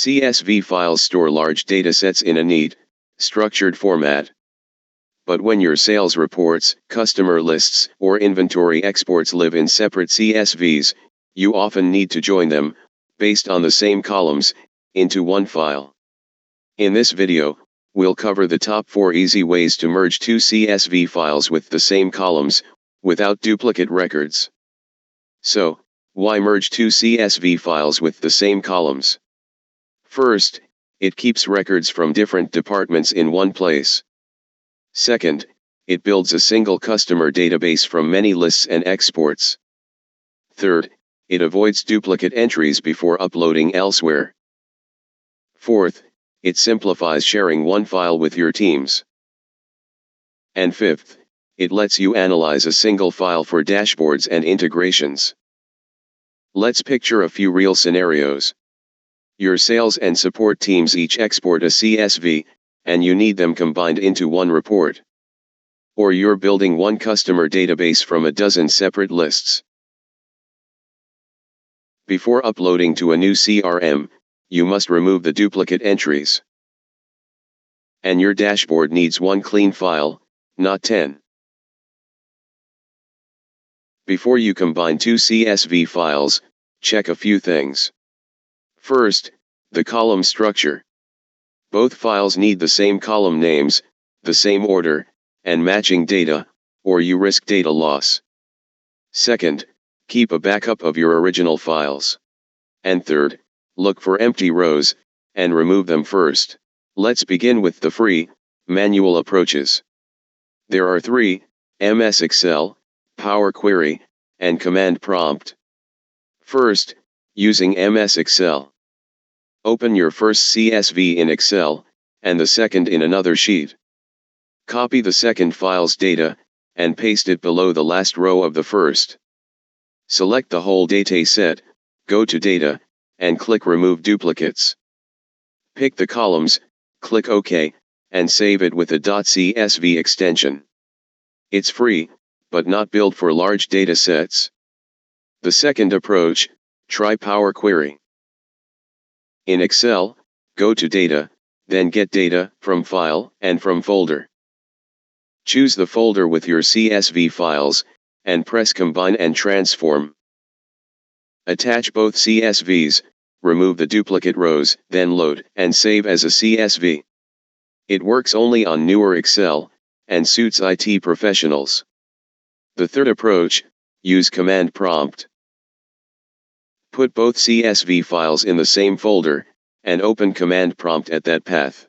CSV files store large datasets in a neat, structured format. But when your sales reports, customer lists, or inventory exports live in separate CSVs, you often need to join them, based on the same columns, into one file. In this video, we'll cover the top 4 easy ways to merge two CSV files with the same columns, without duplicate records. So, why merge two CSV files with the same columns? First, it keeps records from different departments in one place. Second, it builds a single customer database from many lists and exports. Third, it avoids duplicate entries before uploading elsewhere. Fourth, it simplifies sharing one file with your teams. And fifth, it lets you analyze a single file for dashboards and integrations. Let's picture a few real scenarios. Your sales and support teams each export a CSV, and you need them combined into one report. Or you're building one customer database from a dozen separate lists. Before uploading to a new CRM, you must remove the duplicate entries. And your dashboard needs one clean file, not 10. Before you combine two CSV files, check a few things. First, the column structure. Both files need the same column names, the same order, and matching data, or you risk data loss. Second, keep a backup of your original files. And third, look for empty rows, and remove them first. Let's begin with the free, manual approaches. There are 3, MS Excel, Power Query, and Command Prompt. First, using MS Excel. Open your first CSV in Excel, and the second in another sheet. Copy the second file's data, and paste it below the last row of the first. Select the whole data set, go to Data, and click Remove Duplicates. Pick the columns, click OK, and save it with a .csv extension. It's free, but not built for large data sets. The second approach, try Power Query. In Excel, go to Data, then get Data from File and from Folder. Choose the folder with your CSV files, and press Combine and Transform. Attach both CSVs, remove the duplicate rows, then load and save as a CSV. It works only on newer Excel, and suits IT professionals. The third approach, use Command Prompt. Put both CSV files in the same folder, and open Command Prompt at that path.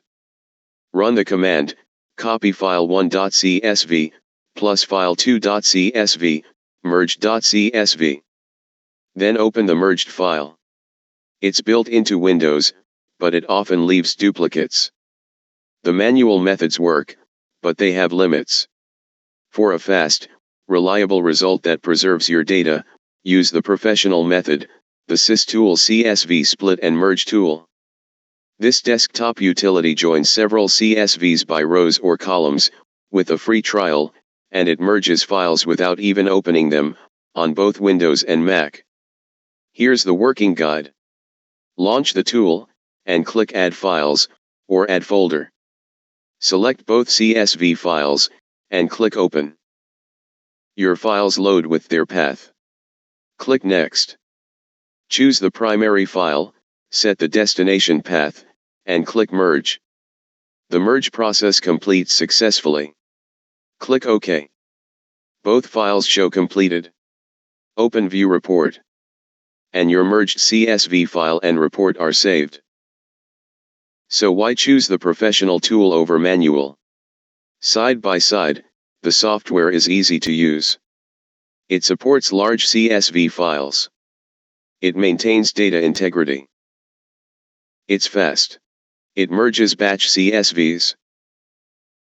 Run the command, copy file1.csv, plus file2.csv, merge.csv. Then open the merged file. It's built into Windows, but it often leaves duplicates. The manual methods work, but they have limits. For a fast, reliable result that preserves your data, use the professional method, the SysTools CSV Split and Merge tool. This desktop utility joins several CSVs by rows or columns, with a free trial, and it merges files without even opening them, on both Windows and Mac. Here's the working guide. Launch the tool, and click Add Files, or Add Folder. Select both CSV files, and click Open. Your files load with their path. Click Next. Choose the primary file, set the destination path, and click Merge. The merge process completes successfully. Click OK. Both files show completed. Open View Report. And your merged CSV file and report are saved. So why choose the professional tool over manual? Side by side, the software is easy to use. It supports large CSV files. It maintains data integrity. It's fast. It merges batch CSVs.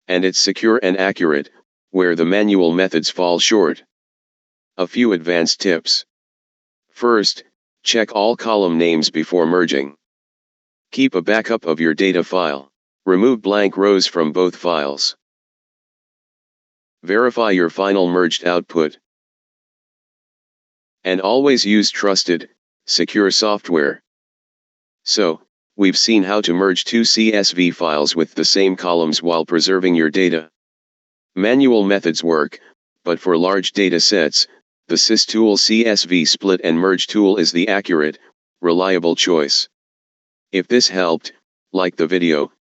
And it's secure and accurate, where the manual methods fall short. A few advanced tips. First, check all column names before merging. Keep a backup of your data file. Remove blank rows from both files. Verify your final merged output. And always use trusted, secure software. So, We've seen how to merge two CSV files with the same columns while preserving your data. Manual methods work, but for large data sets, the SysTools CSV Split and Merge tool is the accurate, reliable choice. If this helped, like the video,